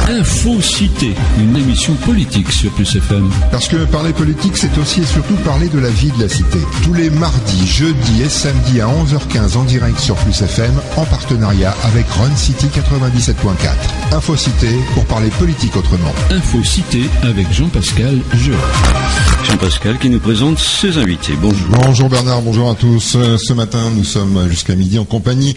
Info-Cité, une émission politique sur Plus FM. Parce que parler politique, c'est aussi et surtout parler de la vie de la cité. Tous les mardis, jeudis et samedis à 11h15 en direct sur Plus FM, en partenariat avec Run City 97.4. Info-Cité pour parler politique autrement. Info-Cité avec Jean-Pascal Jean. Jean-Pascal qui nous présente ses invités. Bonjour. Bonjour Bernard, bonjour à tous. Ce matin, nous sommes jusqu'à midi en compagnie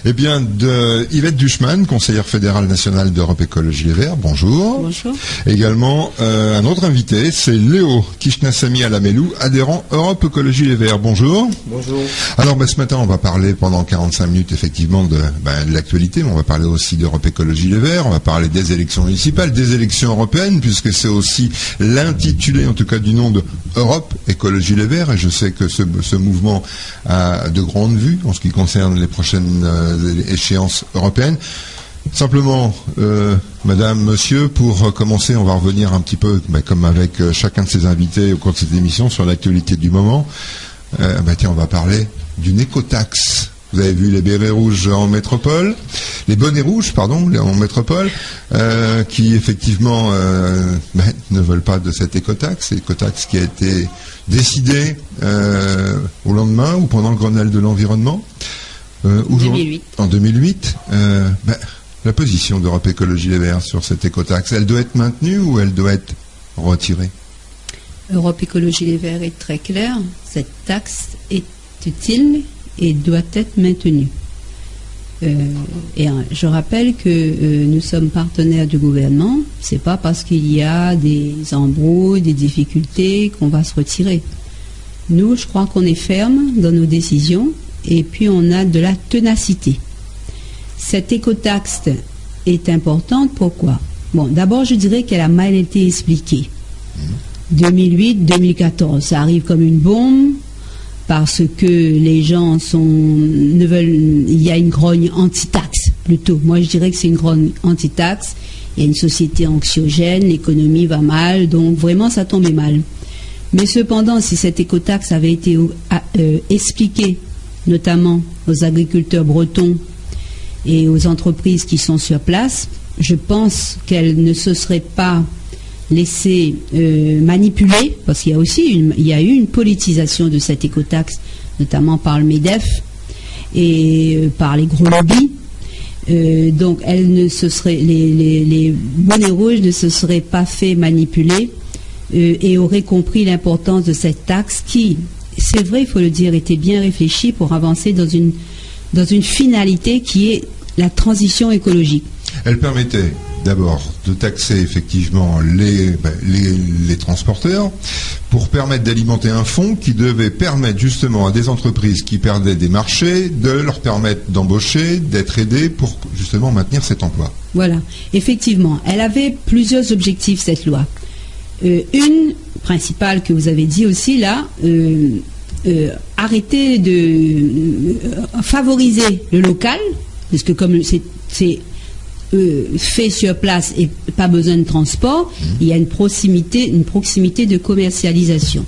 de Yvette Duchman, conseillère fédérale nationale d'Europe Écologie Les Verts. Bonjour. Bonjour. Également, un autre invité, c'est Léo Kishnasamy Alamelou, adhérent Europe Écologie Les Verts. Bonjour. Bonjour. Alors, ce matin, on va parler pendant 45 minutes, effectivement, de l'actualité, mais on va parler aussi d'Europe Écologie Les Verts, on va parler des élections municipales, des élections européennes, puisque c'est aussi l'intitulé, en tout cas, du nom de Europe Écologie Les Verts, et je sais que ce mouvement a de grandes vues en ce qui concerne les prochaines échéances européennes. Simplement, madame, monsieur, pour commencer, on va revenir un petit peu, comme avec chacun de ses invités au cours de cette émission, sur l'actualité du moment. Tiens, on va parler d'une écotaxe. Vous avez vu les bérets rouges en métropole, les bonnets rouges, pardon, en métropole, qui effectivement ne veulent pas de cette écotaxe. Écotaxe qui a été décidée au lendemain ou pendant le Grenelle de l'environnement. 2008. En 2008. La position d'Europe Écologie Les Verts sur cette écotaxe, elle doit être maintenue ou elle doit être retirée? Europe Écologie Les Verts est très claire. Cette taxe est utile et doit être maintenue. Je rappelle que nous sommes partenaires du gouvernement. C'est pas parce qu'il y a des embrouilles, des difficultés qu'on va se retirer. Nous, je crois qu'on est ferme dans nos décisions et puis on a de la ténacité. Cette écotaxe est importante, pourquoi? Bon, d'abord, je dirais qu'elle a mal été expliquée. 2008-2014, ça arrive comme une bombe parce que les gens il y a une grogne anti-taxe, plutôt. Moi, je dirais que c'est une grogne anti-taxe. Il y a une société anxiogène, l'économie va mal, donc vraiment, ça tombait mal. Mais cependant, si cette écotaxe avait été expliquée, notamment aux agriculteurs bretons et aux entreprises qui sont sur place, je pense qu'elle ne se serait pas laissée manipuler, parce qu'il y a aussi il y a eu une politisation de cette écotaxe, notamment par le MEDEF et par les gros lobbies. Donc les bonnets rouges ne se seraient pas fait manipuler et auraient compris l'importance de cette taxe qui, c'est vrai, il faut le dire, était bien réfléchie pour avancer dans une finalité qui est la transition écologique. Elle permettait d'abord de taxer effectivement les transporteurs pour permettre d'alimenter un fonds qui devait permettre justement à des entreprises qui perdaient des marchés de leur permettre d'embaucher, d'être aidées pour justement maintenir cet emploi. Voilà, effectivement, elle avait plusieurs objectifs, cette loi. Une principale que vous avez dit aussi là, arrêter de favoriser le local, parce que comme c'est fait sur place et pas besoin de transport, il y a une proximité de commercialisation.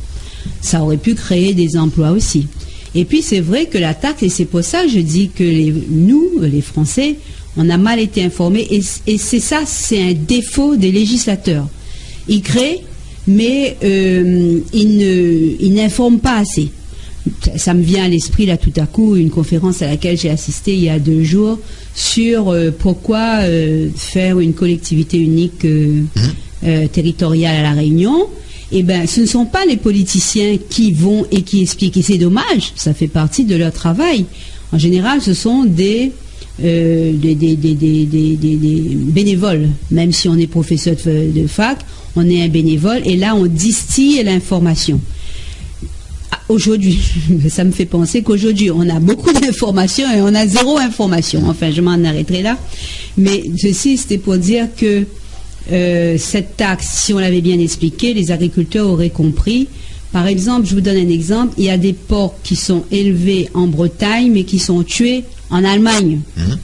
Ça aurait pu créer des emplois aussi. Et puis c'est vrai que la taxe, et c'est pour ça que je dis que nous, les Français, on a mal été informés, et c'est ça, c'est un défaut des législateurs. Ils créent, mais ils n'informent pas assez. Ça me vient à l'esprit là tout à coup une conférence à laquelle j'ai assisté il y a 2 jours sur pourquoi faire une collectivité unique territoriale à La Réunion. Eh bien, ce ne sont pas les politiciens qui vont et qui expliquent. Et c'est dommage, ça fait partie de leur travail. En général, ce sont des bénévoles. Même si on est professeur de fac, on est un bénévole et là, on distille l'information. Aujourd'hui, ça me fait penser qu'aujourd'hui, on a beaucoup d'informations et on a 0 information. Enfin, je m'en arrêterai là. Mais ceci, c'était pour dire que cette taxe, si on l'avait bien expliqué, les agriculteurs auraient compris. Par exemple, je vous donne un exemple, il y a des porcs qui sont élevés en Bretagne, mais qui sont tués en Allemagne.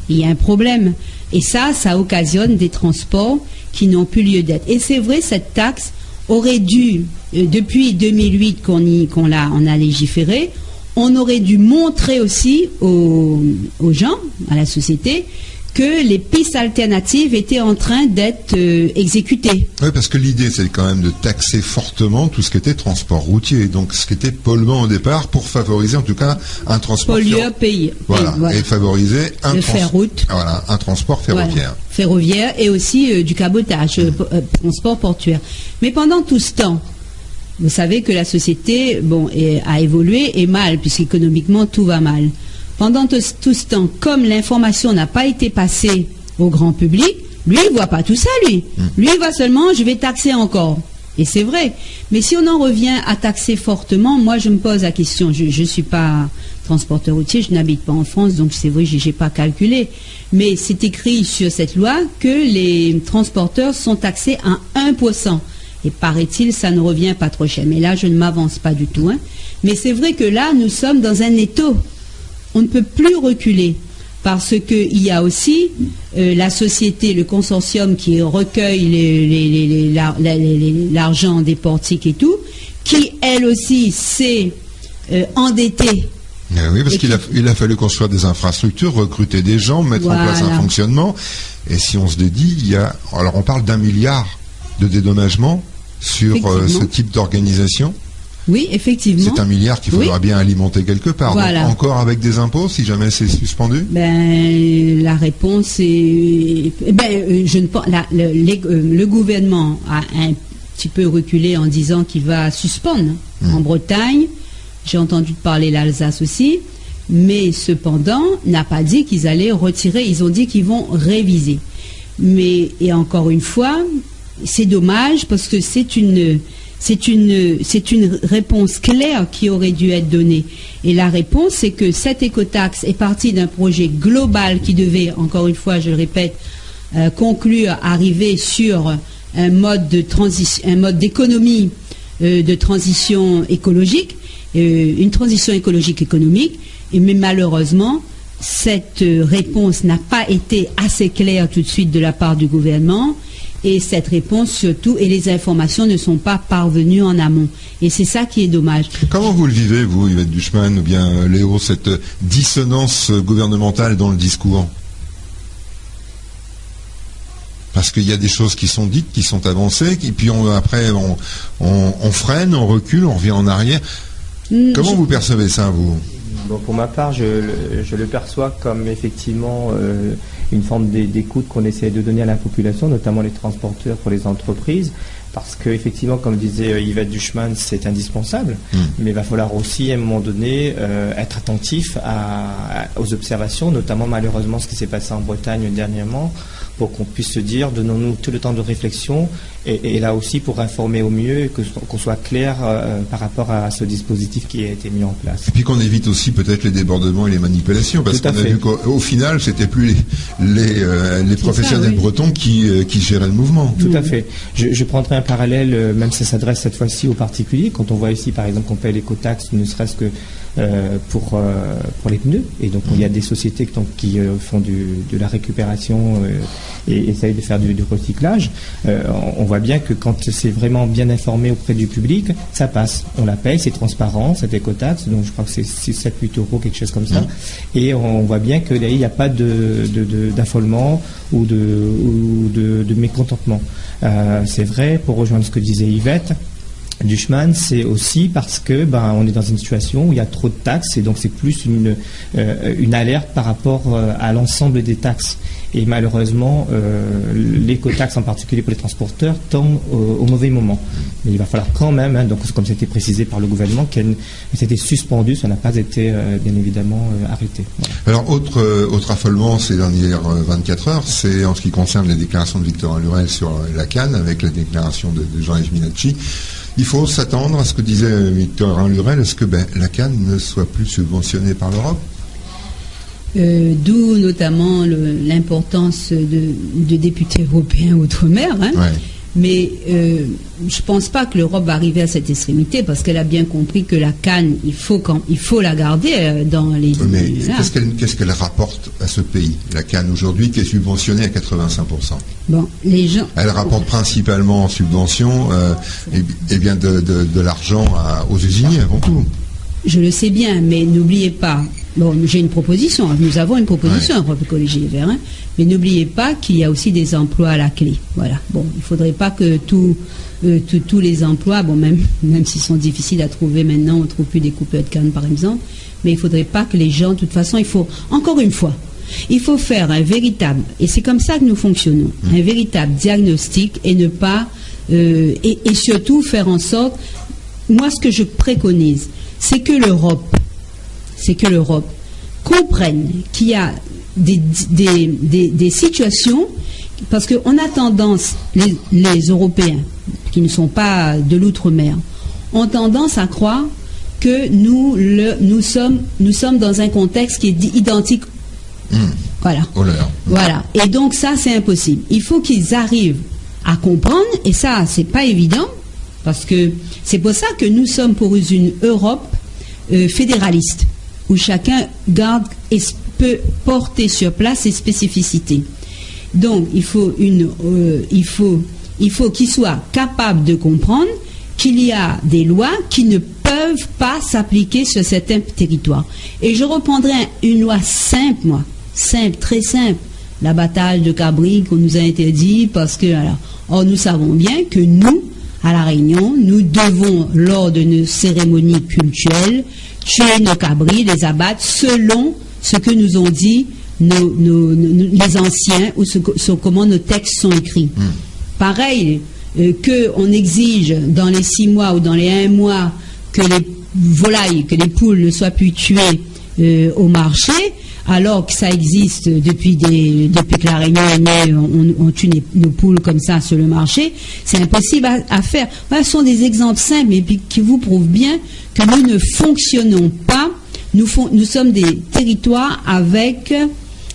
Il y a un problème. Et ça occasionne des transports qui n'ont plus lieu d'être. Et c'est vrai, cette taxe aurait dû, depuis 2008 qu'on a légiféré, on aurait dû montrer aussi aux gens, à la société, que les pistes alternatives étaient en train d'être exécutées. Oui, parce que l'idée, c'est quand même de taxer fortement tout ce qui était transport routier, donc ce qui était polluant au départ, pour favoriser en tout cas un transport... Pollueur payé. Voilà, et favoriser un transport ferroviaire. Voilà, ferroviaire et aussi du cabotage, transport portuaire. Mais pendant tout ce temps, vous savez que la société a évolué et mal, puisqu'économiquement tout va mal. Pendant tout ce temps, comme l'information n'a pas été passée au grand public, lui, il ne voit pas tout ça, lui. Lui, il voit seulement, je vais taxer encore. Et c'est vrai. Mais si on en revient à taxer fortement, moi, je me pose la question. Je ne suis pas transporteur routier, je n'habite pas en France, donc c'est vrai, je n'ai pas calculé. Mais c'est écrit sur cette loi que les transporteurs sont taxés à 1%. Et paraît-il, ça ne revient pas trop cher. Mais là, je ne m'avance pas du tout. Mais c'est vrai que là, nous sommes dans un étau. On ne peut plus reculer parce qu'il y a aussi la société, le consortium qui recueille l'argent des portiques et tout, qui, elle aussi, s'est endettée. Oui, parce qu'il a fallu construire des infrastructures, recruter des gens, mettre en place un fonctionnement. Et si on se dédie, alors on parle d'1 milliard de dédommagement sur ce type d'organisation. Oui, effectivement. C'est 1 milliard qu'il faudra bien alimenter quelque part. Voilà. Donc, encore avec des impôts, si jamais c'est suspendu? La réponse est... le gouvernement a un petit peu reculé en disant qu'il va suspendre en Bretagne. J'ai entendu parler l'Alsace aussi. Mais cependant, n'a pas dit qu'ils allaient retirer. Ils ont dit qu'ils vont réviser. Et encore une fois, c'est dommage parce que c'est une réponse claire qui aurait dû être donnée. Et la réponse, c'est que cette écotaxe est partie d'un projet global qui devait, encore une fois, je le répète, conclure, arriver sur un mode d'économie de transition écologique, une transition écologique économique. Mais malheureusement, cette réponse n'a pas été assez claire tout de suite de la part du gouvernement. Et cette réponse surtout, et les informations ne sont pas parvenues en amont. Et c'est ça qui est dommage. Comment vous le vivez, vous, Yvette Duchemin, ou bien Léo, cette dissonance gouvernementale dans le discours? Parce qu'il y a des choses qui sont dites, qui sont avancées, et puis après on freine, on recule, on revient en arrière. Comment vous percevez ça, vous? Bon, pour ma part, je le perçois comme effectivement une forme d'écoute qu'on essaie de donner à la population, notamment les transporteurs pour les entreprises, parce qu'effectivement, comme disait Yvette Duchemin, c'est indispensable, mais il va falloir aussi, à un moment donné, être attentif aux observations, notamment malheureusement ce qui s'est passé en Bretagne dernièrement, pour qu'on puisse se dire, donnons-nous tout le temps de réflexion, et là aussi pour informer au mieux, qu'on soit clair par rapport à ce dispositif qui a été mis en place. Et puis qu'on évite aussi peut-être les débordements et les manipulations, parce qu'on a vu qu'au final, c'était plus les professionnels bretons qui géraient le mouvement. Tout à fait. Je prendrai un parallèle, même si ça s'adresse cette fois-ci aux particuliers, quand on voit ici par exemple qu'on paye l'écotaxe, ne serait-ce que pour les pneus, et donc il y a des sociétés qui font de la récupération et essayent de faire du recyclage. On voit bien que quand c'est vraiment bien informé auprès du public, ça passe. On la paye, c'est transparent, cette écotaxe, donc je crois que c'est 7-8 euros, quelque chose comme ça. Et on voit bien qu'il n'y a pas d'affolement ou de mécontentement. C'est vrai, pour rejoindre ce que disait Yvette Duchemin, c'est aussi parce que on est dans une situation où il y a trop de taxes, et donc c'est plus une alerte par rapport à l'ensemble des taxes. Et malheureusement, l'écotaxe en particulier pour les transporteurs tombe au mauvais moment. Mais il va falloir quand même, donc comme c'était précisé par le gouvernement, qu'elle s'était suspendue, ça n'a pas été bien évidemment arrêté. Voilà. Alors autre affolement ces dernières 24 heures, c'est en ce qui concerne les déclarations de Victorin Lurel sur la Cannes, avec la déclaration de Jean-Yves Minacci. Il faut s'attendre à ce que disait Victorin Lurel, est-ce que la Cannes ne soit plus subventionnée par l'Europe? D'où notamment l'importance de députés européens outre-mer. Mais je ne pense pas que l'Europe va arriver à cette extrémité, parce qu'elle a bien compris que la Cannes, il faut la garder dans les... Mais qu'est-ce qu'elle rapporte à ce pays, la Cannes aujourd'hui, qui est subventionnée à 85%? Bon, les gens... Elle rapporte principalement en subvention de l'argent aux usiniers avant tout. Je le sais bien, mais n'oubliez pas Bon, j'ai une proposition. Nous avons une proposition, Europe Écologie Les Verts. Mais n'oubliez pas qu'il y a aussi des emplois à la clé. Voilà. Bon, il ne faudrait pas que tous les emplois, bon, même s'ils sont difficiles à trouver maintenant, on ne trouve plus des coupeurs de canne, par exemple. Mais il ne faudrait pas que les gens, de toute façon, encore une fois, il faut faire un véritable, et c'est comme ça que nous fonctionnons, un véritable diagnostic et ne pas, et surtout faire en sorte, moi ce que je préconise, c'est que l'Europe comprenne qu'il y a des situations, parce qu'on a tendance, les Européens, qui ne sont pas de l'outre-mer, ont tendance à croire que nous sommes dans un contexte qui est identique. Voilà. Voilà. Et donc ça, c'est impossible. Il faut qu'ils arrivent à comprendre, et ça, c'est pas évident, parce que c'est pour ça que nous sommes pour une Europe fédéraliste, où chacun garde et peut porter sur place ses spécificités. Donc, il faut qu'ils soient capables de comprendre qu'il y a des lois qui ne peuvent pas s'appliquer sur certains territoires. Et je reprendrai une loi simple, très simple, l'abattage de cabri qu'on nous a interdit parce que, or nous savons bien que nous, à La Réunion, nous devons, lors de nos cérémonies cultuelles, tuer nos cabris, les abattre selon ce que nous ont dit les anciens ou sur comment nos textes sont écrits. Pareil, qu'on exige dans les 6 mois ou dans les 1 mois que les volailles, que les poules ne soient plus tuées au marché, alors que ça existe depuis que La Réunion est née, on tue nos poules comme ça sur le marché, c'est impossible à faire. Ce sont des exemples simples, mais qui vous prouvent bien que nous ne fonctionnons pas, nous sommes des territoires avec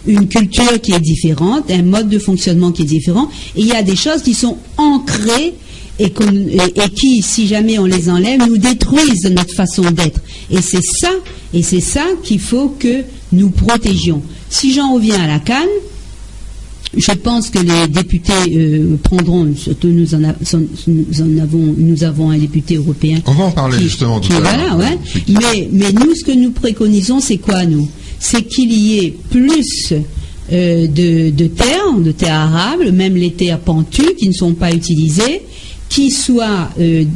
une culture qui est différente, un mode de fonctionnement qui est différent, et il y a des choses qui sont ancrées et qui, si jamais on les enlève, nous détruisent notre façon d'être. Et c'est ça qu'il faut que nous protégions. Si j'en reviens à la canne, je pense que les députés prendront, surtout nous avons un député européen. On va en parler justement tout à l'heure. Voilà, mais nous, ce que nous préconisons, c'est quoi, nous? C'est qu'il y ait plus de terres arables, même les terres pentues qui ne sont pas utilisées, qui soient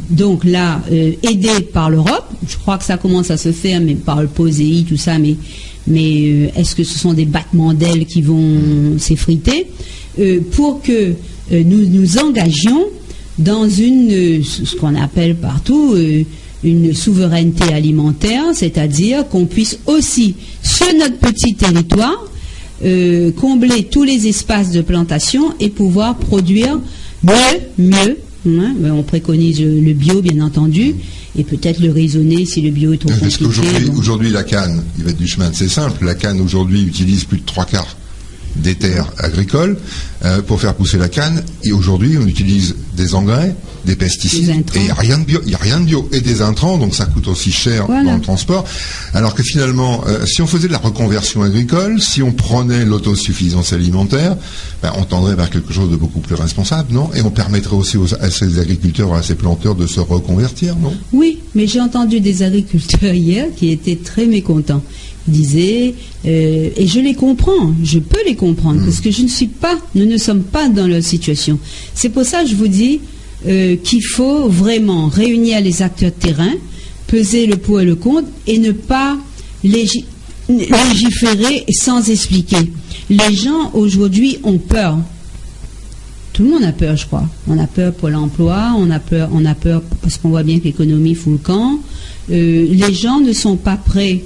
donc là aidées par l'Europe. Je crois que ça commence à se faire, mais par le POSEI, tout ça, mais est-ce que ce sont des battements d'ailes qui vont s'effriter pour que nous nous engagions dans ce qu'on appelle partout une souveraineté alimentaire, c'est-à-dire qu'on puisse aussi, sur notre petit territoire, combler tous les espaces de plantation et pouvoir produire mieux. On préconise le bio, bien entendu, et peut-être le raisonner si le bio est trop compliqué. Parce qu'aujourd'hui, la canne, il va être du chemin, c'est simple. La canne, aujourd'hui, utilise plus de 3/4 des terres agricoles pour faire pousser la canne. Et aujourd'hui, on utilise des engrais, des pesticides, et il n'y a rien de bio. Et des intrants, donc ça coûte aussi cher dans le transport. Alors que finalement, si on faisait de la reconversion agricole, si on prenait l'autosuffisance alimentaire, on tendrait vers quelque chose de beaucoup plus responsable, non? Et on permettrait aussi à ces agriculteurs, à ces planteurs de se reconvertir, non? Oui, mais j'ai entendu des agriculteurs hier qui étaient très mécontents. Ils disaient, et je les comprends, je peux les comprendre, parce que nous ne sommes pas dans leur situation. C'est pour ça que je vous dis qu'il faut vraiment réunir les acteurs de terrain, peser le pour et le contre, et ne pas légiférer sans expliquer. Les gens aujourd'hui ont peur. Tout le monde a peur, je crois. On a peur pour l'emploi, on a peur parce qu'on voit bien que l'économie fout le camp. Les gens ne sont pas prêts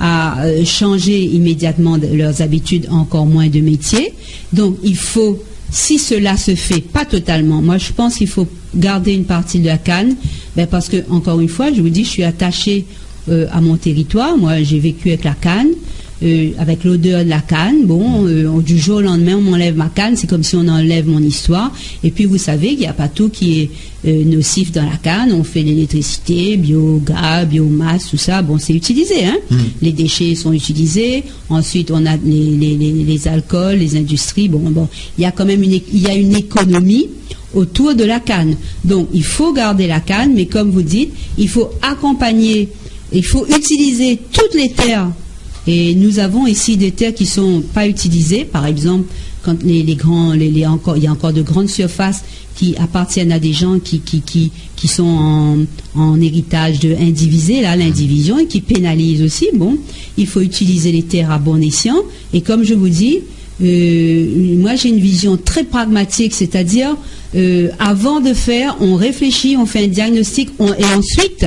à changer immédiatement leurs habitudes, encore moins de métier. Donc il faut, si cela se fait pas totalement, moi je pense qu'il faut garder une partie de la canne, parce que, encore une fois, je vous dis, je suis attachée à mon territoire. Moi j'ai vécu avec la canne, avec l'odeur de la canne. Du jour au lendemain on m'enlève ma canne, c'est comme si on enlève mon histoire. Et puis vous savez qu'il n'y a pas tout qui est nocif dans la canne. On fait l'électricité, biogaz, biomasse, tout ça, c'est utilisé, Les déchets sont utilisés. Ensuite on a les alcools, les industries. Il y a quand même une économie autour de la canne. Donc il faut garder la canne, mais comme vous dites, il faut accompagner, il faut utiliser toutes les terres Et nous avons ici des terres qui sont pas utilisées. Par exemple, quand il y a encore de grandes surfaces qui appartiennent à des gens qui sont en héritage de indivisé, là, l'indivision, et qui pénalisent aussi. Bon, il faut utiliser les terres à bon escient. Et comme je vous dis, moi j'ai une vision très pragmatique, c'est-à-dire avant de faire, on réfléchit, on fait un diagnostic et ensuite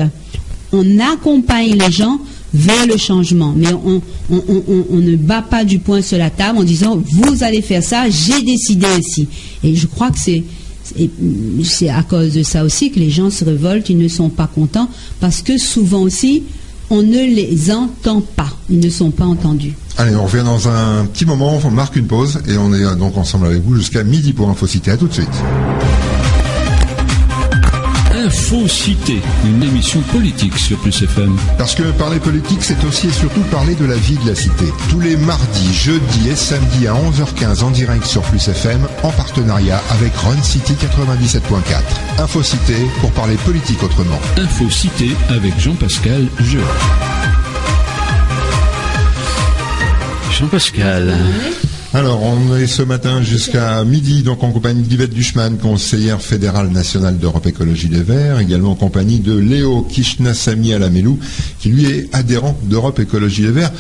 on accompagne les gens vers le changement. Mais on ne bat pas du poing sur la table en disant vous allez faire ça, j'ai décidé ainsi. Et je crois que c'est à cause de ça aussi que les gens se révoltent, ils ne sont pas contents, parce que souvent aussi on ne les entend pas, ils ne sont pas entendus. Allez, on revient dans un petit moment, on marque une pause et on est donc ensemble avec vous jusqu'à midi pour Infocité. À tout de suite. Infocité, une émission politique sur Plus FM. Parce que parler politique, c'est aussi et surtout parler de la vie de la cité. Tous les mardis, jeudis et samedis à 11h15 en direct sur Plus FM, en partenariat avec Run City 97.4. Infocité pour parler politique autrement. Infocité avec Jean-Pascal Jeu. Jean-Pascal. Alors, on est ce matin jusqu'à midi, donc en compagnie d'Yvette Duchman, conseillère fédérale nationale d'Europe Écologie Les Verts, également en compagnie de Léo Kishnasamy Alamelou, qui lui est adhérent d'Europe Écologie Les Verts.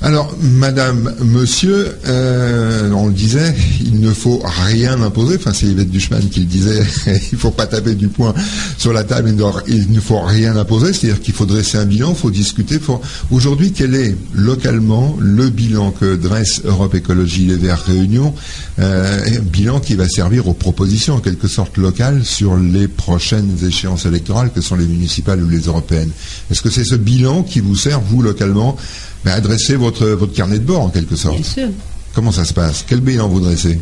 Alors, madame, monsieur, on le disait, il ne faut rien imposer, enfin c'est Yvette Duchman qui le disait, il ne faut pas taper du poing sur la table, il ne faut rien imposer, c'est-à-dire qu'il faut dresser un bilan, il faut discuter. Aujourd'hui, quel est localement le bilan que dresse Europe Écologie Les Verts Réunion, un bilan qui va servir aux propositions en quelque sorte locales sur les prochaines échéances électorales que sont les municipales ou les européennes. Est-ce que c'est ce bilan qui vous sert, vous, localement, à dresser votre carnet de bord en quelque sorte? Bien sûr. Comment ça se passe? Quel bilan vous dressez?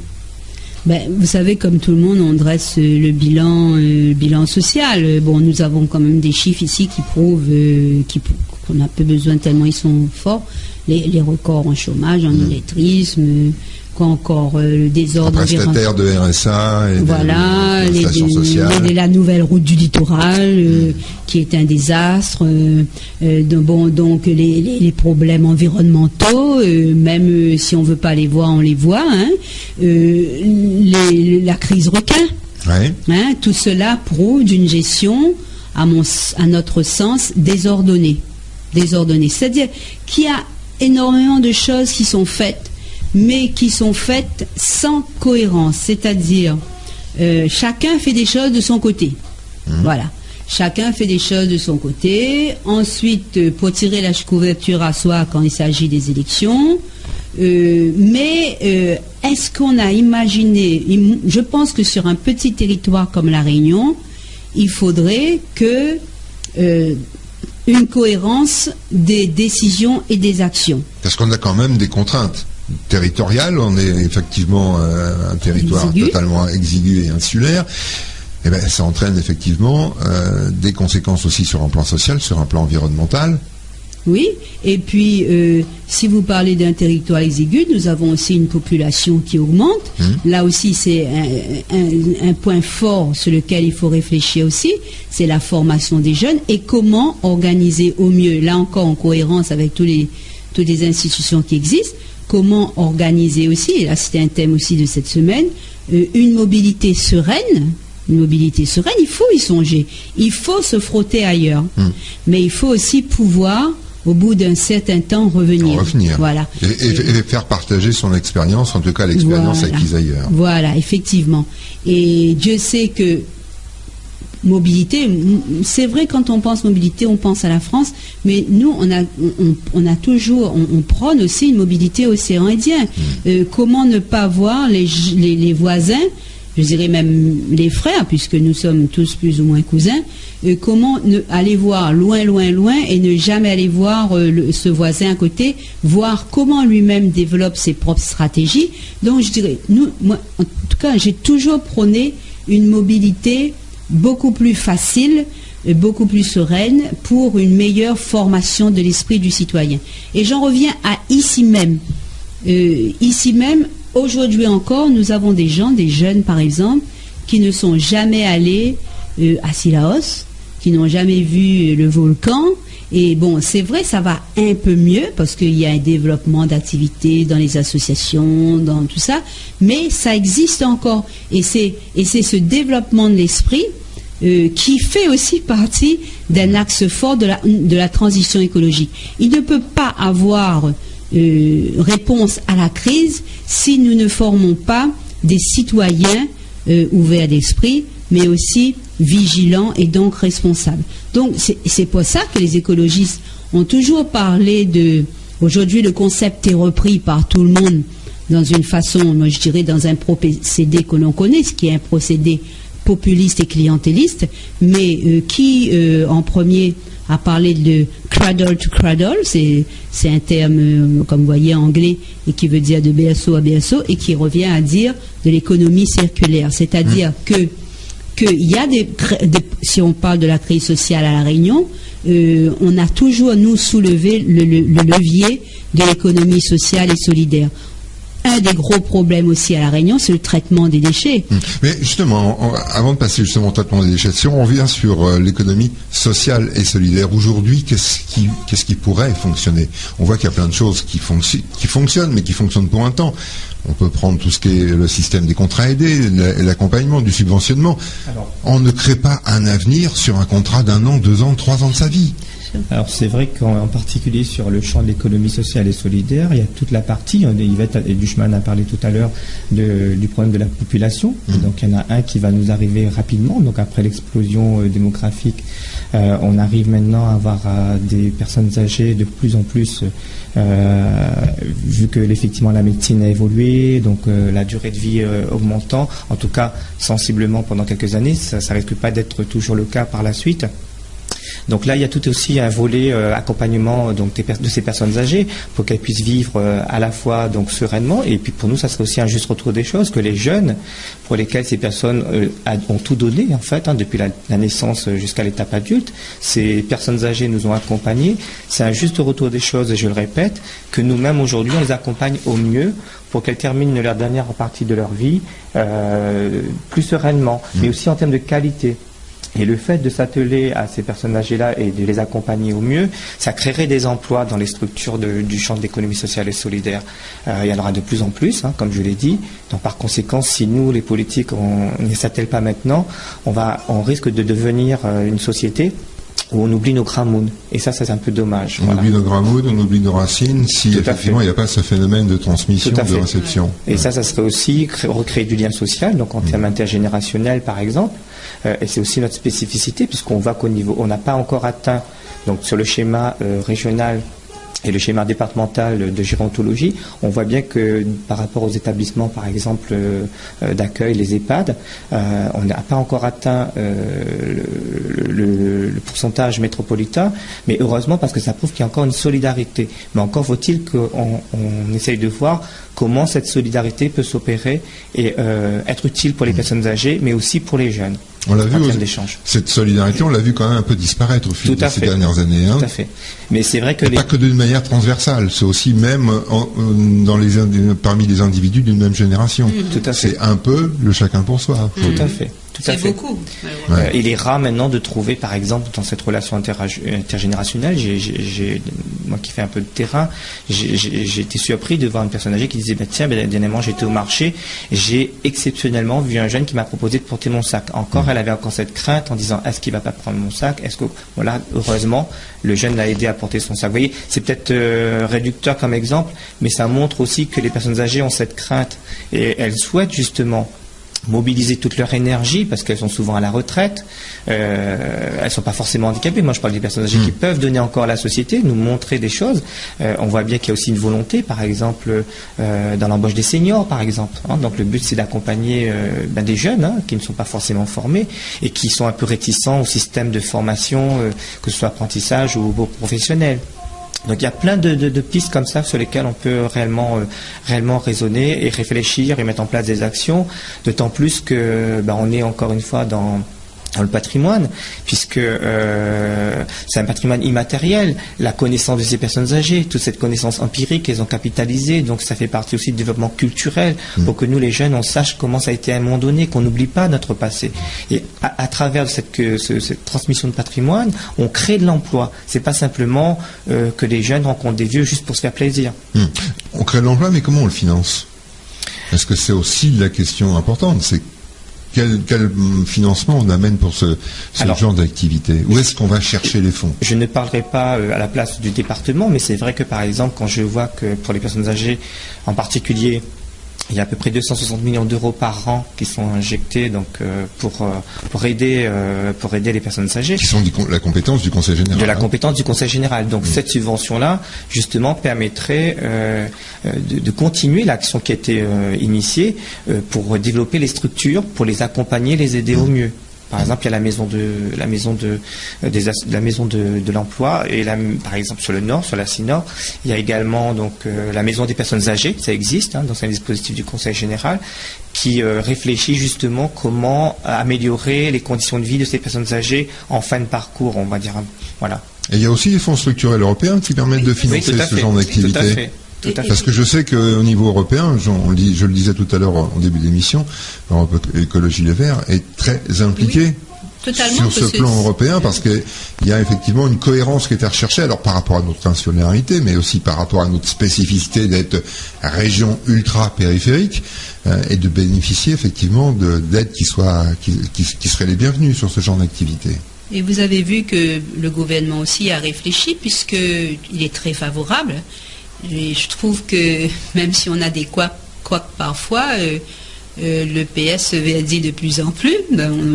Vous savez, comme tout le monde, on dresse le bilan social. Bon, nous avons quand même des chiffres ici qui prouvent qu'on n'a peu besoin tellement ils sont forts. Les records en chômage, en illettrisme, quoi encore, le désordre. Prestataires de RSA et voilà, de prestations sociales. La nouvelle route du littoral qui est un désastre. Donc les problèmes environnementaux, même si on veut pas les voir, on les voit. Hein. La crise requin. Ouais. Hein, tout cela prouve d'une gestion, à notre sens, désordonnée. C'est-à-dire qu'il y a énormément de choses qui sont faites, mais qui sont faites sans cohérence. C'est-à-dire, chacun fait des choses de son côté. Voilà. Chacun fait des choses de son côté. Ensuite, pour tirer la couverture à soi quand il s'agit des élections. Mais est-ce qu'on a imaginé... Je pense que sur un petit territoire comme La Réunion, il faudrait que... une cohérence des décisions et des actions. Parce qu'on a quand même des contraintes territoriales, on est effectivement un territoire totalement exigu et insulaire, et bien ça entraîne effectivement des conséquences aussi sur un plan social, sur un plan environnemental. Oui, et puis si vous parlez d'un territoire exigu, nous avons aussi une population qui augmente. Là aussi, c'est un point fort sur lequel il faut réfléchir aussi, c'est la formation des jeunes et comment organiser au mieux, là encore en cohérence avec toutes les institutions qui existent, comment organiser aussi, et là c'était un thème aussi de cette semaine, une mobilité sereine. Une mobilité sereine, il faut y songer, il faut se frotter ailleurs, mais il faut aussi pouvoir au bout d'un certain temps revenir. Voilà. Et faire partager son expérience, en tout cas l'expérience acquise ailleurs. Voilà, effectivement. Et Dieu sait que mobilité, c'est vrai, quand on pense mobilité, on pense à la France, mais nous, on a toujours, on prône aussi une mobilité océan Indien. Comment ne pas voir les voisins, je dirais même les frères, puisque nous sommes tous plus ou moins cousins, comment aller voir loin et ne jamais aller voir ce voisin à côté, voir comment lui-même développe ses propres stratégies. Donc je dirais, moi, en tout cas, j'ai toujours prôné une mobilité beaucoup plus facile, beaucoup plus sereine pour une meilleure formation de l'esprit du citoyen. Et j'en reviens à ici même. Aujourd'hui encore, nous avons des jeunes par exemple, qui ne sont jamais allés à Sillaos, qui n'ont jamais vu le volcan Et bon, c'est vrai, ça va un peu mieux parce qu'il y a un développement d'activités dans les associations, dans tout ça, mais ça existe encore. Et c'est ce développement de l'esprit qui fait aussi partie d'un axe fort de la transition écologique. Il ne peut pas avoir réponse à la crise si nous ne formons pas des citoyens ouverts d'esprit, mais aussi vigilants et donc responsables. Donc c'est pour ça que les écologistes ont toujours parlé de... Aujourd'hui, le concept est repris par tout le monde dans une façon, moi je dirais, dans un procédé que l'on connaît, ce qui est un procédé populiste et clientéliste, mais qui en premier a parlé de cradle to cradle, c'est un terme, comme vous voyez, anglais, et qui veut dire de berceau à berceau, et qui revient à dire de l'économie circulaire, c'est-à-dire que il y a si on parle de la crise sociale à La Réunion, on a toujours, nous, soulevé le levier de l'économie sociale et solidaire. Un des gros problèmes aussi à La Réunion, c'est le traitement des déchets. Mais justement, avant de passer justement au traitement des déchets, si on revient sur l'économie sociale et solidaire, aujourd'hui, qu'est-ce qui pourrait fonctionner? On voit qu'il y a plein de choses qui fonctionnent, mais qui fonctionnent pour un temps. On peut prendre tout ce qui est le système des contrats aidés, l'accompagnement, du subventionnement. Alors, on ne crée pas un avenir sur un contrat d'1 an, 2 ans, 3 ans de sa vie. Alors c'est vrai qu'en particulier sur le champ de l'économie sociale et solidaire, il y a toute la partie, Yvette et Duchman a parlé tout à l'heure du problème de la population. Donc il y en a un qui va nous arriver rapidement. Donc après l'explosion démographique, on arrive maintenant à avoir des personnes âgées de plus en plus, vu que effectivement la médecine a évolué, donc la durée de vie augmentant, en tout cas sensiblement pendant quelques années, ça risque pas d'être toujours le cas par la suite. Donc là, il y a tout aussi un volet accompagnement donc de ces personnes âgées pour qu'elles puissent vivre à la fois donc sereinement, et puis pour nous, ça serait aussi un juste retour des choses, que les jeunes pour lesquels ces personnes ont tout donné en fait, depuis la naissance jusqu'à l'étape adulte, ces personnes âgées nous ont accompagnés. C'est un juste retour des choses, et je le répète, que nous-mêmes aujourd'hui, on les accompagne au mieux pour qu'elles terminent leur dernière partie de leur vie plus sereinement, mais aussi en termes de qualité. Et le fait de s'atteler à ces personnes âgées-là et de les accompagner au mieux, ça créerait des emplois dans les structures du champ de l'économie sociale et solidaire. Il y en aura de plus en plus, comme je l'ai dit. Donc par conséquent, si nous, les politiques, on ne s'attelle pas maintenant, on risque de devenir une société où on oublie nos gramounes. Et ça, c'est un peu dommage. On oublie nos gramounes, on oublie nos racines, si effectivement il n'y a pas ce phénomène de transmission, de réception. Et ça serait aussi recréer du lien social, donc en termes intergénérationnels par exemple. Et c'est aussi notre spécificité, puisqu'on voit qu'au niveau, on n'a pas encore atteint, donc sur le schéma régional et le schéma départemental de gérontologie, on voit bien que par rapport aux établissements, par exemple, d'accueil, les EHPAD, on n'a pas encore atteint le pourcentage métropolitain, mais heureusement parce que ça prouve qu'il y a encore une solidarité. Mais encore faut-il qu'on essaye de voir comment cette solidarité peut s'opérer et être utile pour les personnes âgées, mais aussi pour les jeunes. On l'a vu, cette solidarité, on l'a vu quand même un peu disparaître au fil de ces dernières années. Tout à fait. Mais c'est vrai que pas que d'une manière transversale, c'est aussi même parmi les individus d'une même génération. Tout à fait. C'est un peu le chacun pour soi. Tout à fait. C'est beaucoup. Il est rare maintenant de trouver, par exemple, dans cette relation intergénérationnelle, moi qui fais un peu de terrain, j'ai été surpris de voir une personne âgée qui disait dernièrement j'étais au marché, j'ai exceptionnellement vu un jeune qui m'a proposé de porter mon sac. Elle avait encore cette crainte en disant est-ce qu'il va pas prendre mon sac, voilà, heureusement le jeune l'a aidé à porter son sac. Vous voyez, c'est peut-être réducteur comme exemple, mais ça montre aussi que les personnes âgées ont cette crainte et elles souhaitent justement mobiliser toute leur énergie parce qu'elles sont souvent à la retraite, elles sont pas forcément handicapées. Moi je parle des personnes âgées qui peuvent donner encore à la société, nous montrer des choses. On voit bien qu'il y a aussi une volonté, par exemple dans l'embauche des seniors par exemple, donc le but c'est d'accompagner des jeunes qui ne sont pas forcément formés et qui sont un peu réticents au système de formation, que ce soit apprentissage ou professionnel. Donc il y a plein de pistes comme ça sur lesquelles on peut réellement raisonner et réfléchir et mettre en place des actions, d'autant plus que on est encore une fois dans dans le patrimoine, puisque c'est un patrimoine immatériel, la connaissance de ces personnes âgées, toute cette connaissance empirique qu'elles ont capitalisée, donc ça fait partie aussi du développement culturel, pour que nous les jeunes, on sache comment ça a été à un moment donné, qu'on n'oublie pas notre passé. Et à travers cette transmission de patrimoine, on crée de l'emploi. C'est pas simplement que les jeunes rencontrent des vieux juste pour se faire plaisir. On crée de l'emploi, mais comment on le finance? Parce que c'est aussi la question importante, c'est quel financement on amène pour ce genre d'activité? Où est-ce qu'on va chercher les fonds? Je ne parlerai pas à la place du département, mais c'est vrai que par exemple, quand je vois que pour les personnes âgées en particulier, il y a à peu près 260 millions d'euros par an qui sont injectés donc, pour aider les personnes âgées. Qui sont la compétence du Conseil général. De la compétence du Conseil général. Donc cette subvention-là, justement, permettrait de continuer l'action qui a été initiée pour développer les structures, pour les accompagner, les aider au mieux. Par exemple, il y a la maison de l'emploi et par exemple sur le Nord, sur la Nord, il y a également donc la maison des personnes âgées, ça existe, donc c'est un dispositif du Conseil général qui réfléchit justement comment améliorer les conditions de vie de ces personnes âgées en fin de parcours, on va dire, voilà. Et il y a aussi des fonds structurels européens qui permettent de financer ce genre d'activité. Tout à fait. Parce que je sais qu'au niveau européen, je le disais tout à l'heure en début d'émission, l'Europe Écologie Les Verts est très impliquée sur ce plan européen, parce qu'il y a effectivement une cohérence qui est à rechercher, alors par rapport à notre insularité, mais aussi par rapport à notre spécificité d'être région ultra-périphérique, et de bénéficier effectivement d'aides qui seraient les bienvenues sur ce genre d'activité. Et vous avez vu que le gouvernement aussi a réfléchi, puisqu'il est très favorable. Et je trouve que même si on a des couacs parfois, le PS se verdit de plus en plus.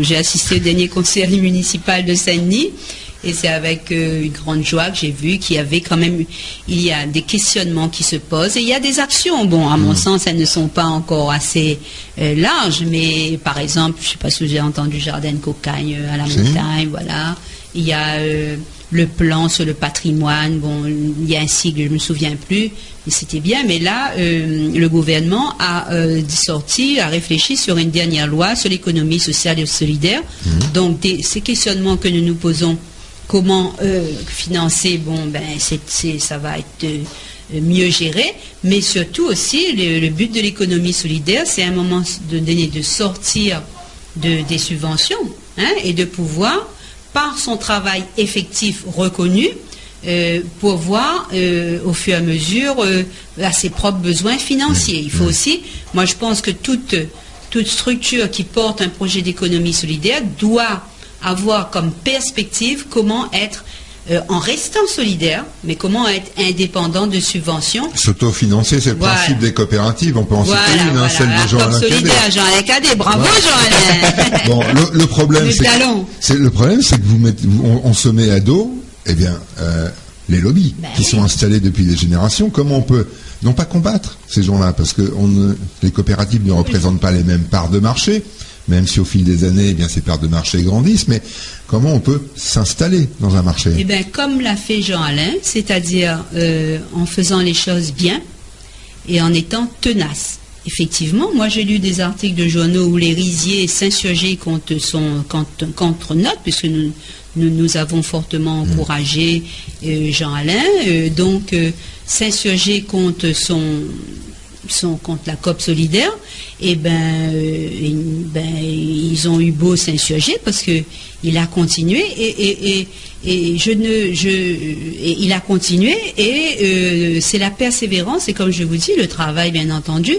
J'ai assisté au dernier conseil municipal de Saint-Denis et c'est avec une grande joie que j'ai vu qu'il y avait quand même, il y a des questionnements qui se posent et il y a des actions. Bon, à mon sens, elles ne sont pas encore assez larges, mais par exemple, je ne sais pas si vous avez entendu Jardin de Cocagne à la montagne, voilà. Il y a le plan sur le patrimoine, bon, il y a un sigle, je ne me souviens plus, mais c'était bien. Mais là, le gouvernement a réfléchi sur une dernière loi sur l'économie sociale et solidaire. Donc, ces questionnements que nous nous posons, comment financer, bon, ben, ça va être mieux géré, mais surtout aussi, le but de l'économie solidaire, c'est à un moment donné de sortir des subventions, et de pouvoir, par son travail effectif reconnu, pouvoir au fur et à mesure à ses propres besoins financiers. Il faut aussi, moi je pense que toute structure qui porte un projet d'économie solidaire doit avoir comme perspective comment être en restant solidaire, mais comment être indépendant de subventions. S'autofinancer, c'est le principe des coopératives. On peut en citer une, celle de Jean-Alain Cadet. Jean-Alain Cadet, bravo Jean-Alain. Bon, le problème, c'est que on se met à dos, les lobbies qui sont installés depuis des générations. Comment on peut non pas combattre ces gens-là, parce que les coopératives ne représentent pas les mêmes parts de marché, même si au fil des années, ces parts de marché grandissent, mais comment on peut s'installer dans un marché? Comme l'a fait Jean-Alain, c'est-à-dire en faisant les choses bien et en étant tenace. Effectivement, moi j'ai lu des articles de journaux où les riziers s'insurgeaient contre notre, puisque nous avons fortement encouragé Jean-Alain, donc s'insurger contre contre la COP solidaire, et ils ont eu beau s'insurger parce que il a continué il a continué et c'est la persévérance et comme je vous dis le travail bien entendu,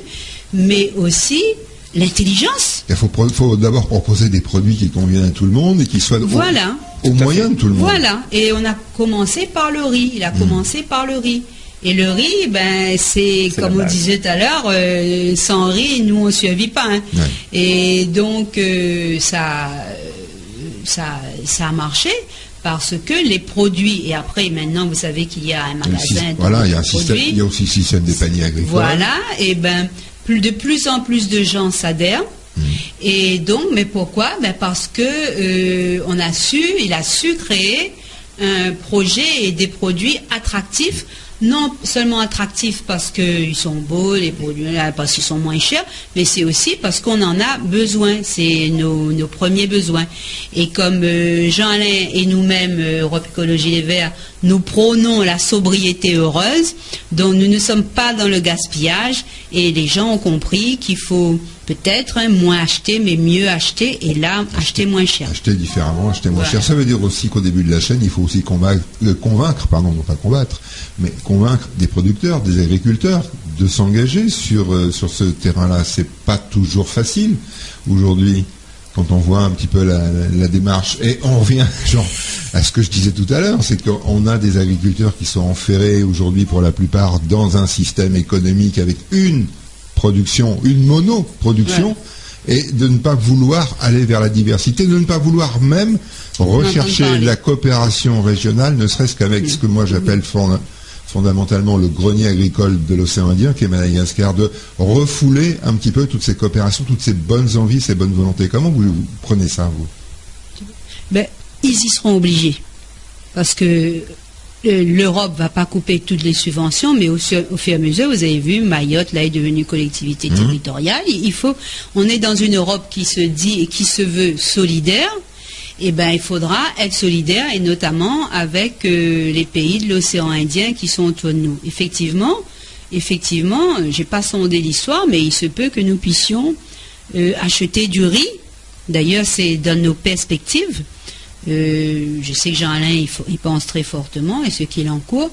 mais aussi l'intelligence. Il faut d'abord proposer des produits qui conviennent à tout le monde et qui soient au moyen de tout le monde. Voilà, et on a commencé par le riz. Il a commencé par le riz. Et le riz, c'est comme on disait tout à l'heure, sans riz, nous on ne survit pas. Ouais. Et donc ça a marché parce que les produits. Et après, maintenant, vous savez qu'il y a un magasin. Il y a aussi le système des paniers agricoles. Voilà, et de plus en plus de gens s'adhèrent. Et donc, mais pourquoi? Parce que il a su créer un projet et des produits attractifs non seulement attractifs parce qu'ils sont beaux, les produits, parce qu'ils sont moins chers, mais c'est aussi parce qu'on en a besoin. C'est nos premiers besoins. Et comme Jean-Alain et nous-mêmes, Europe Écologie Les Verts, nous prônons la sobriété heureuse, donc nous ne sommes pas dans le gaspillage, et les gens ont compris qu'il faut peut-être moins acheter, mais mieux acheter, et là, acheter moins cher. Acheter différemment, acheter moins cher. Ça veut dire aussi qu'au début de la chaîne, il faut aussi convaincre, non pas combattre, mais convaincre des producteurs, des agriculteurs de s'engager sur ce terrain-là. C'est pas toujours facile aujourd'hui. Quand on voit un petit peu la démarche, et on revient à ce que je disais tout à l'heure, c'est qu'on a des agriculteurs qui sont enferrés aujourd'hui pour la plupart dans un système économique avec une production, une monoproduction, et de ne pas vouloir aller vers la diversité, de ne pas vouloir même rechercher la coopération régionale, ne serait-ce qu'avec ce que moi j'appelle fondamentalement le grenier agricole de l'océan Indien, qui est Madagascar, de refouler un petit peu toutes ces coopérations, toutes ces bonnes envies, ces bonnes volontés. Comment vous prenez ça, vous? Ben, ils y seront obligés. Parce que l'Europe ne va pas couper toutes les subventions, mais au fur et à mesure, vous avez vu, Mayotte, là, est devenue collectivité territoriale. On est dans une Europe qui se dit et qui se veut solidaire. Eh ben, il faudra être solidaire, et notamment avec les pays de l'océan Indien qui sont autour de nous. Effectivement, j'ai pas sondé l'histoire, mais il se peut que nous puissions acheter du riz. D'ailleurs, c'est dans nos perspectives. Je sais que Jean-Alain, il pense très fortement, et ceux qui l'entourent,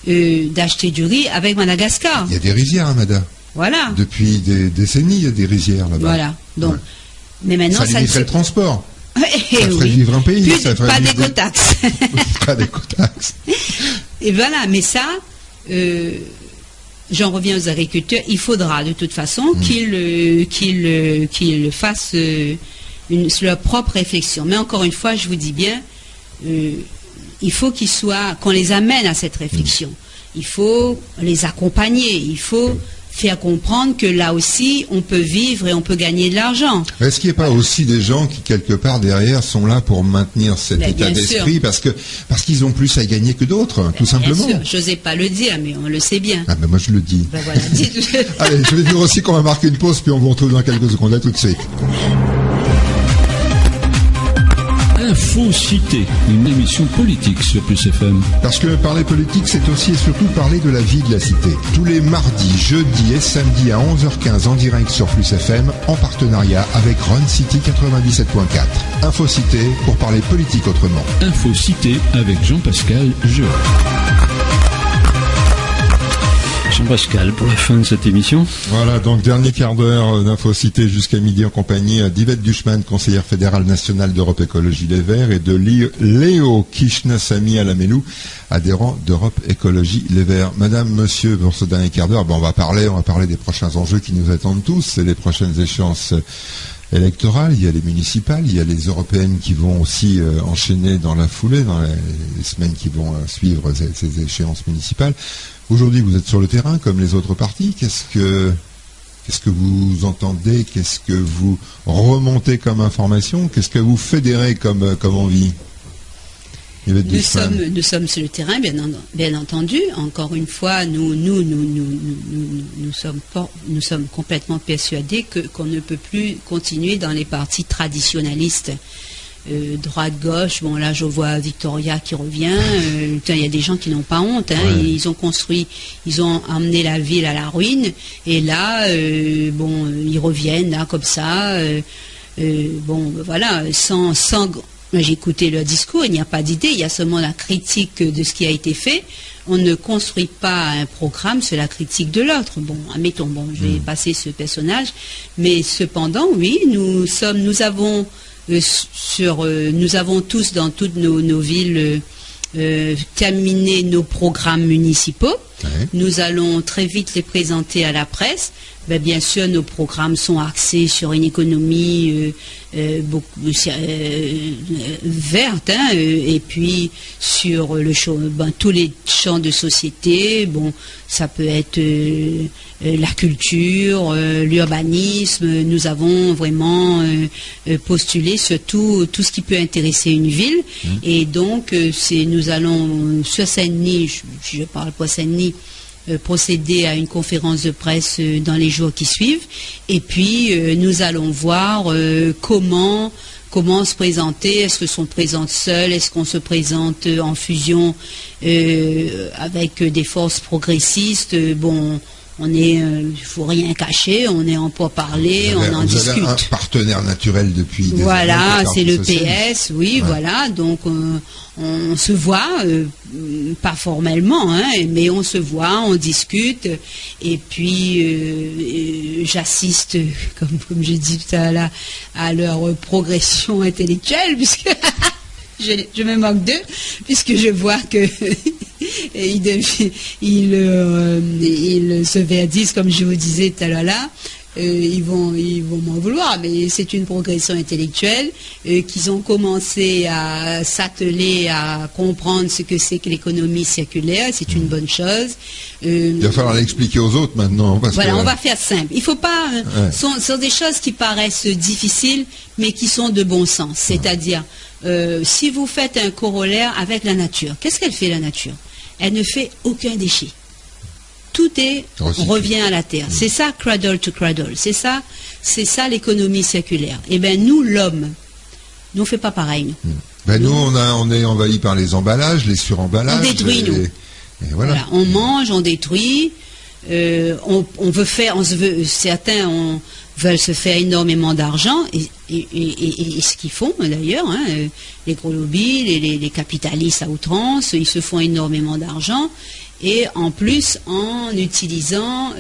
d'acheter du riz avec Madagascar. Il y a des rizières à Mada. Voilà. Depuis des décennies, il y a des rizières là-bas. Voilà. Donc, ouais. Mais maintenant, ça limiterait le transport. Ça ferait vivre un pays. Plus, pas d'écotaxes. Pas d'écotaxes. Et voilà, mais ça, j'en reviens aux agriculteurs, il faudra de toute façon qu'ils fassent leur propre réflexion. Mais encore une fois, je vous dis bien, il faut qu'on les amène à cette réflexion. Il faut les accompagner, il faut faire comprendre que là aussi, on peut vivre et on peut gagner de l'argent. Est-ce qu'il n'y a pas aussi des gens qui, quelque part, derrière, sont là pour maintenir cet état d'esprit parce qu'ils ont plus à gagner que d'autres, tout simplement? Bien sûr, je n'osais pas le dire, mais on le sait bien. Ah ben moi, je le dis. Ben voilà, allez, je vais dire aussi qu'on va marquer une pause, puis on vous retrouve dans quelques secondes. À tout de suite. Info Cité, une émission politique sur Plus FM. Parce que parler politique, c'est aussi et surtout parler de la vie de la cité. Tous les mardis, jeudis et samedis à 11h15 en direct sur Plus FM, en partenariat avec Run City 97.4. Info Cité pour parler politique autrement. Info Cité avec Jean-Pascal Jeu. Jean-Pascal, pour la fin de cette émission. Voilà, donc dernier quart d'heure d'Infocité jusqu'à midi en compagnie d'Yvette Duchman, conseillère fédérale nationale d'Europe Écologie Les Verts, et de Léo Kishnasamy Alamelou, adhérent d'Europe Écologie Les Verts. Madame, monsieur, pour ce dernier quart d'heure, on va parler des prochains enjeux qui nous attendent tous, c'est les prochaines échéances électorales, il y a les municipales, il y a les européennes qui vont aussi enchaîner dans la foulée, dans les semaines qui vont suivre ces échéances municipales. Aujourd'hui, vous êtes sur le terrain, comme les autres partis. Qu'est-ce que vous entendez? Qu'est-ce que vous remontez comme information? Qu'est-ce que vous fédérez comme envie? Nous sommes sur le terrain, bien entendu. Encore une fois, nous sommes complètement persuadés qu'on ne peut plus continuer dans les partis traditionnalistes. Droite-gauche, bon là je vois Victoria qui revient, il y a des gens qui n'ont pas honte, hein, ouais. Ils ont emmené la ville à la ruine, et là, ils reviennent là comme ça, voilà, sans j'ai écouté leur discours, il n'y a pas d'idée, il y a seulement la critique de ce qui a été fait. On ne construit pas un programme sur la critique de l'autre. Bon, admettons, je vais passer ce personnage, mais cependant, oui, nous avons tous dans toutes nos villes terminé nos programmes municipaux. Nous allons très vite les présenter à la presse. Ben, bien sûr, nos programmes sont axés sur une économie verte, et puis sur tous les champs de société. Bon, ça peut être la culture, l'urbanisme. Nous avons vraiment postulé sur tout ce qui peut intéresser une ville. Et donc, nous allons sur Saint-Denis, je parle pas Saint-Denis, procéder à une conférence de presse dans les jours qui suivent, et puis nous allons voir comment se présenter. Est-ce qu'on se présente seul, est-ce qu'on se présente en fusion avec des forces progressistes. Bon, il faut rien cacher, on est en pourparlers, on en discute. Vous avez un partenaire naturel depuis des années. Voilà, c'est le PS, oui, voilà. Donc on se voit, pas formellement, mais on se voit, on discute, et puis j'assiste, comme je dis tout à l'heure, à leur progression intellectuelle, puisque je me moque d'eux, puisque je vois que ils se verdissent, comme je vous disais tout à l'heure là. Ils vont m'en vouloir, mais c'est une progression intellectuelle qu'ils ont commencé à s'atteler à comprendre ce que c'est que l'économie circulaire. C'est une bonne chose. Il va falloir l'expliquer aux autres maintenant. On va faire simple. Il faut pas. Sont des choses qui paraissent difficiles, mais qui sont de bon sens. C'est-à-dire, si vous faites un corollaire avec la nature, qu'est-ce qu'elle fait la nature? Elle ne fait aucun déchet. Tout revient à la terre. C'est ça, cradle to cradle. C'est ça l'économie circulaire. Et bien nous, l'homme, nous on fait pas pareil. Nous, on est envahi par les emballages, les suremballages. On détruit nous. Et voilà. On mange, on détruit. Certains veulent se faire énormément d'argent, et ce qu'ils font d'ailleurs, les gros lobbies, les capitalistes à outrance, ils se font énormément d'argent. Et en plus en utilisant,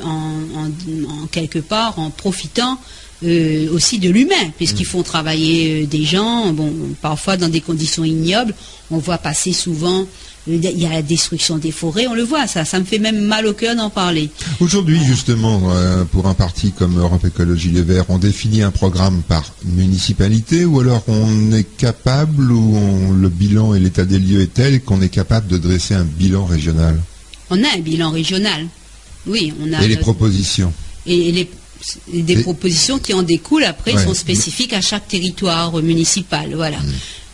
en quelque part, en profitant aussi de l'humain, puisqu'ils font travailler des gens, parfois dans des conditions ignobles. On voit passer souvent, il y a la destruction des forêts, on le voit, ça me fait même mal au cœur d'en parler. Aujourd'hui, justement, pour un parti comme Europe Écologie Les Verts, on définit un programme par municipalité, ou alors on est capable, le bilan et l'état des lieux est tel qu'on est capable de dresser un bilan régional? On a un bilan régional, oui. Et les propositions? Des propositions qui en découlent après sont spécifiques à chaque territoire municipal, voilà.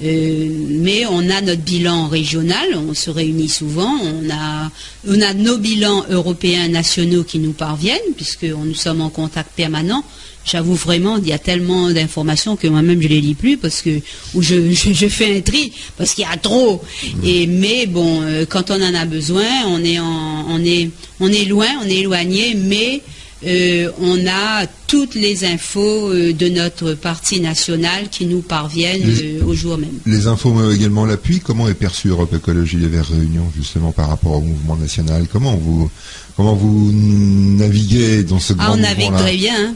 Mais on a notre bilan régional, on se réunit souvent, on a nos bilans européens nationaux qui nous parviennent, puisque nous sommes en contact permanent. J'avoue vraiment, il y a tellement d'informations que moi-même je les lis plus, parce que je fais un tri parce qu'il y a trop. Mais bon, quand on en a besoin, on est loin, on est éloigné, mais on a toutes les infos de notre parti national qui nous parviennent au jour même. Les infos ont également l'appui. Comment est perçue Europe Écologie Les Verts Réunion, justement, par rapport au mouvement national? Comment vous naviguez dans ce grand mouvement-là? On navigue très bien.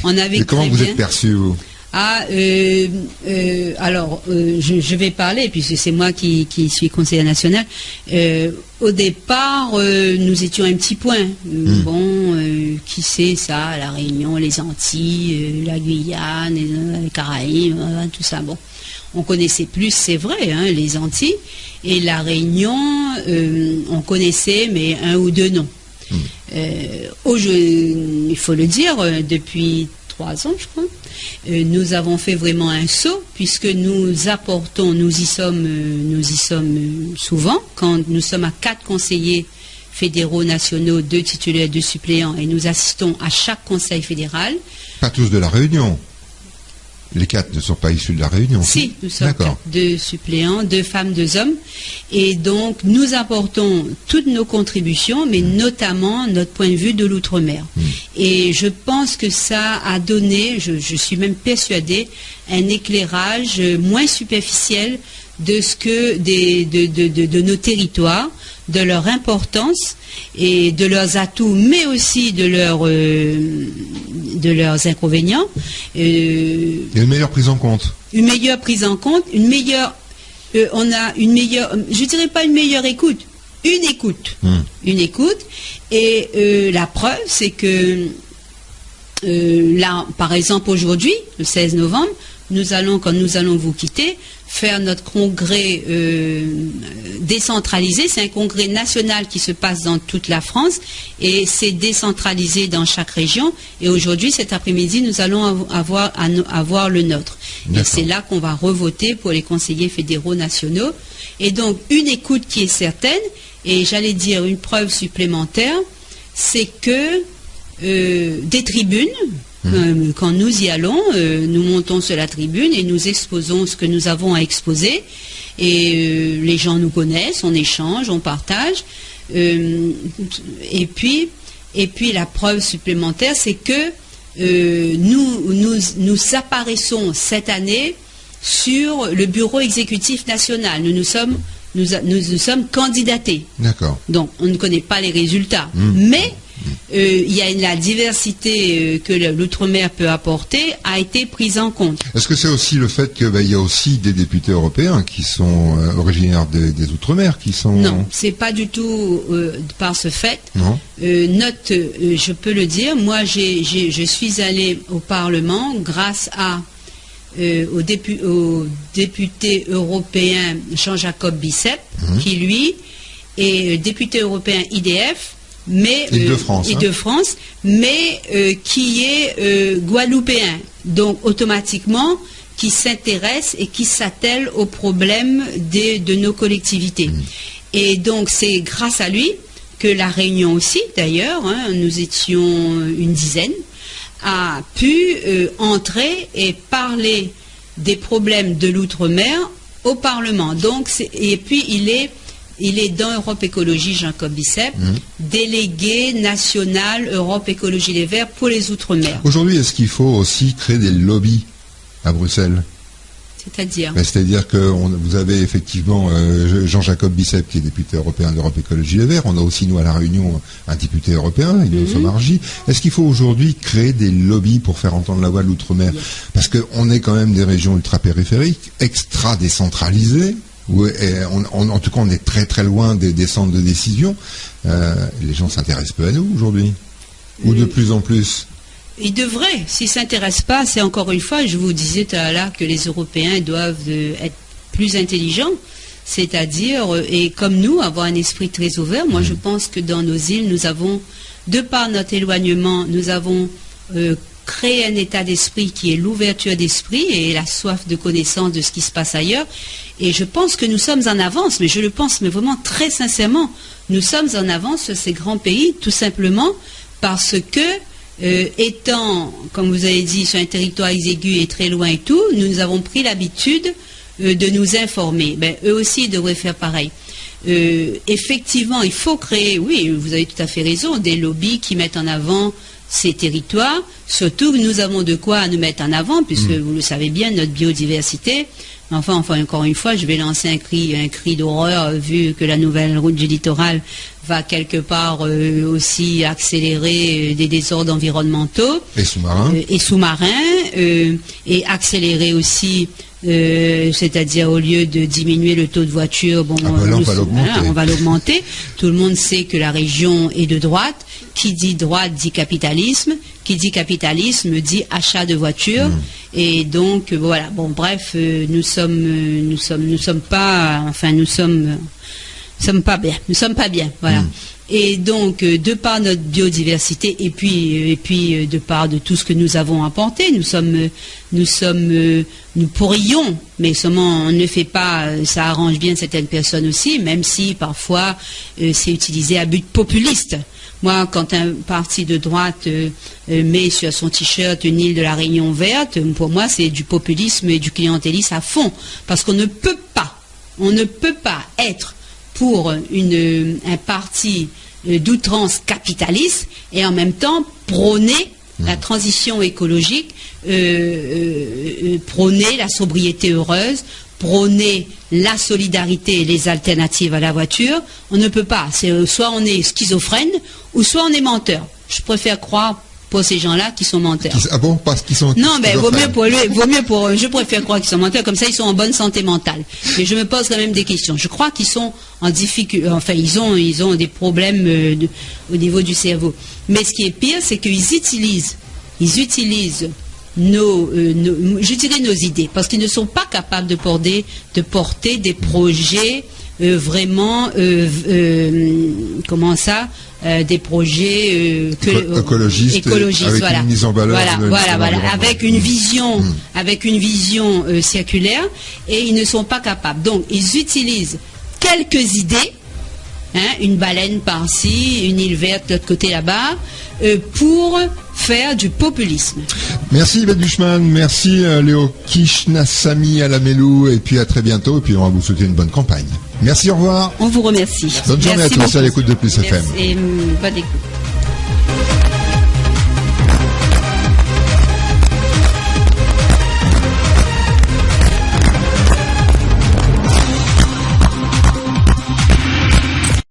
On navigue. Et comment vous êtes perçu, vous? Je vais parler, puisque c'est moi qui suis conseiller national. Au départ, nous étions un petit point. Qui sait ça? La Réunion, les Antilles, la Guyane, les Caraïbes, tout ça. Bon, on connaissait plus, c'est vrai, les Antilles. Et la Réunion, on connaissait, mais un ou deux noms. Il faut le dire, depuis 3 ans, je crois, nous avons fait vraiment un saut, puisque nous apportons, nous y sommes souvent, quand nous sommes à 4 conseillers fédéraux nationaux, 2 titulaires, 2 suppléants, et nous assistons à chaque conseil fédéral. Pas tous de la Réunion. Les 4 ne sont pas issus de la Réunion. Si, nous sommes 4, 2 suppléants, 2 femmes, 2 hommes. Et donc, nous apportons toutes nos contributions, mais notamment notre point de vue de l'outre-mer. Et je pense que ça a donné, je suis même persuadée, un éclairage moins superficiel de ce que de nos territoires, de leur importance et de leurs atouts, mais aussi de leurs inconvénients. Et une meilleure prise en compte. Une meilleure prise en compte, on a une meilleure, je dirais pas une meilleure écoute, une écoute. Une écoute. Et la preuve, c'est que là, par exemple, aujourd'hui, le 16 novembre, quand nous allons vous quitter, faire notre congrès décentralisé. C'est un congrès national qui se passe dans toute la France et c'est décentralisé dans chaque région. Et aujourd'hui, cet après-midi, nous allons avoir le nôtre. Et c'est là qu'on va revoter pour les conseillers fédéraux nationaux. Et donc, une écoute qui est certaine, et j'allais dire une preuve supplémentaire, c'est que des tribunes, quand nous y allons, nous montons sur la tribune et nous exposons ce que nous avons à exposer. Et les gens nous connaissent, on échange, on partage. Et puis la preuve supplémentaire, c'est que nous apparaissons cette année sur le bureau exécutif national. Nous sommes candidatés. D'accord. Donc, on ne connaît pas les résultats. Mais il y a la diversité que l'outre-mer peut apporter a été prise en compte. Est-ce que c'est aussi le fait qu'il y a aussi des députés européens qui sont originaires des outre-mer qui sont... Non, c'est pas du tout par ce fait. Non. Je peux le dire, moi je suis allé au Parlement grâce au député européen Jean-Jacob Bicep, qui lui est député européen IDF, mais Île-de-France, mais qui est guadeloupéen, donc automatiquement qui s'intéresse et qui s'attelle aux problèmes de nos collectivités. Et donc c'est grâce à lui que la Réunion aussi, d'ailleurs, nous étions une dizaine, a pu entrer et parler des problèmes de l'outre-mer au Parlement. Donc et puis il est dans Europe Écologie, Jacob Bicep, délégué national Europe Écologie Les Verts pour les Outre-mer. Aujourd'hui, est-ce qu'il faut aussi créer des lobbies à Bruxelles ? C'est-à-dire C'est-à-dire que vous avez effectivement Jean-Jacob Bicep qui est député européen d'Europe Écologie Les Verts. On a aussi, nous, à La Réunion, un député européen, Ignacio Margy. Est-ce qu'il faut aujourd'hui créer des lobbies pour faire entendre la voix de l'outre-mer ? Parce qu'on est quand même des régions ultra-périphériques, extra-décentralisées. En tout cas, on est très très loin des centres de décision. Les gens s'intéressent peu à nous aujourd'hui, ou de plus en plus. Ils devraient. S'ils ne s'intéressent pas, c'est encore une fois, je vous disais tout à l'heure que les Européens doivent être plus intelligents, c'est-à-dire, et comme nous, avoir un esprit très ouvert. Moi, je pense que dans nos îles, nous avons, de par notre éloignement, nous avons créé un état d'esprit qui est l'ouverture d'esprit et la soif de connaissance de ce qui se passe ailleurs. Et je pense que nous sommes en avance, mais je le pense, mais vraiment très sincèrement, nous sommes en avance sur ces grands pays, tout simplement parce que, étant, comme vous avez dit, sur un territoire exigu et très loin et tout, nous avons pris l'habitude de nous informer. Ben, eux aussi devraient faire pareil. Effectivement, il faut créer, oui, vous avez tout à fait raison, des lobbies qui mettent en avant ces territoires, surtout que nous avons de quoi nous mettre en avant, puisque vous le savez bien, notre biodiversité. Enfin, encore une fois, je vais lancer un cri d'horreur, vu que la nouvelle route du littoral va quelque part aussi accélérer des désordres environnementaux. Et sous-marins. Et accélérer aussi, c'est-à-dire au lieu de diminuer le taux de voitures, on va l'augmenter. Tout le monde sait que la région est de droite. Qui dit droite dit capitalisme. Qui dit capitalisme dit achat de voitures. Et donc voilà. Bon, bref, nous sommes pas bien. Voilà. Et donc, de par notre biodiversité et puis de par de tout ce que nous avons apporté, nous pourrions, mais seulement on ne fait pas, ça arrange bien certaines personnes aussi, même si parfois c'est utilisé à but populiste. Moi, quand un parti de droite met sur son t-shirt une île de la Réunion verte, pour moi c'est du populisme et du clientélisme à fond, parce qu'on ne peut pas être pour un parti d'outrance capitaliste et en même temps prôner la transition écologique, prôner la sobriété heureuse, prôner la solidarité et les alternatives à la voiture. On ne peut pas. Soit on est schizophrène ou soit on est menteur. Je préfère croire pour ces gens-là qui sont menteurs. Ah bon, parce qu'ils sont... Non, mais vaut mieux pour eux. Je préfère croire qu'ils sont menteurs, comme ça ils sont en bonne santé mentale. Mais je me pose quand même des questions. Je crois qu'ils sont en difficulté, enfin ils ont des problèmes au niveau du cerveau. Mais ce qui est pire, c'est qu'ils utilisent nos idées, parce qu'ils ne sont pas capables de porter des projets vraiment, des projets écologistes, avec voilà. une mise en valeur, avec une vision, circulaire, et ils ne sont pas capables. Donc, ils utilisent quelques idées, une baleine par-ci, une île verte de l'autre côté là-bas, pour faire du populisme. Merci Yvette Buchmann, merci Léo Kishnasamy Alamelou, et puis à très bientôt, et puis on va vous souhaiter une bonne campagne. Merci, au revoir. On vous remercie. Bonne journée à tous, à l'écoute de Plus FM. Et bonne écoute.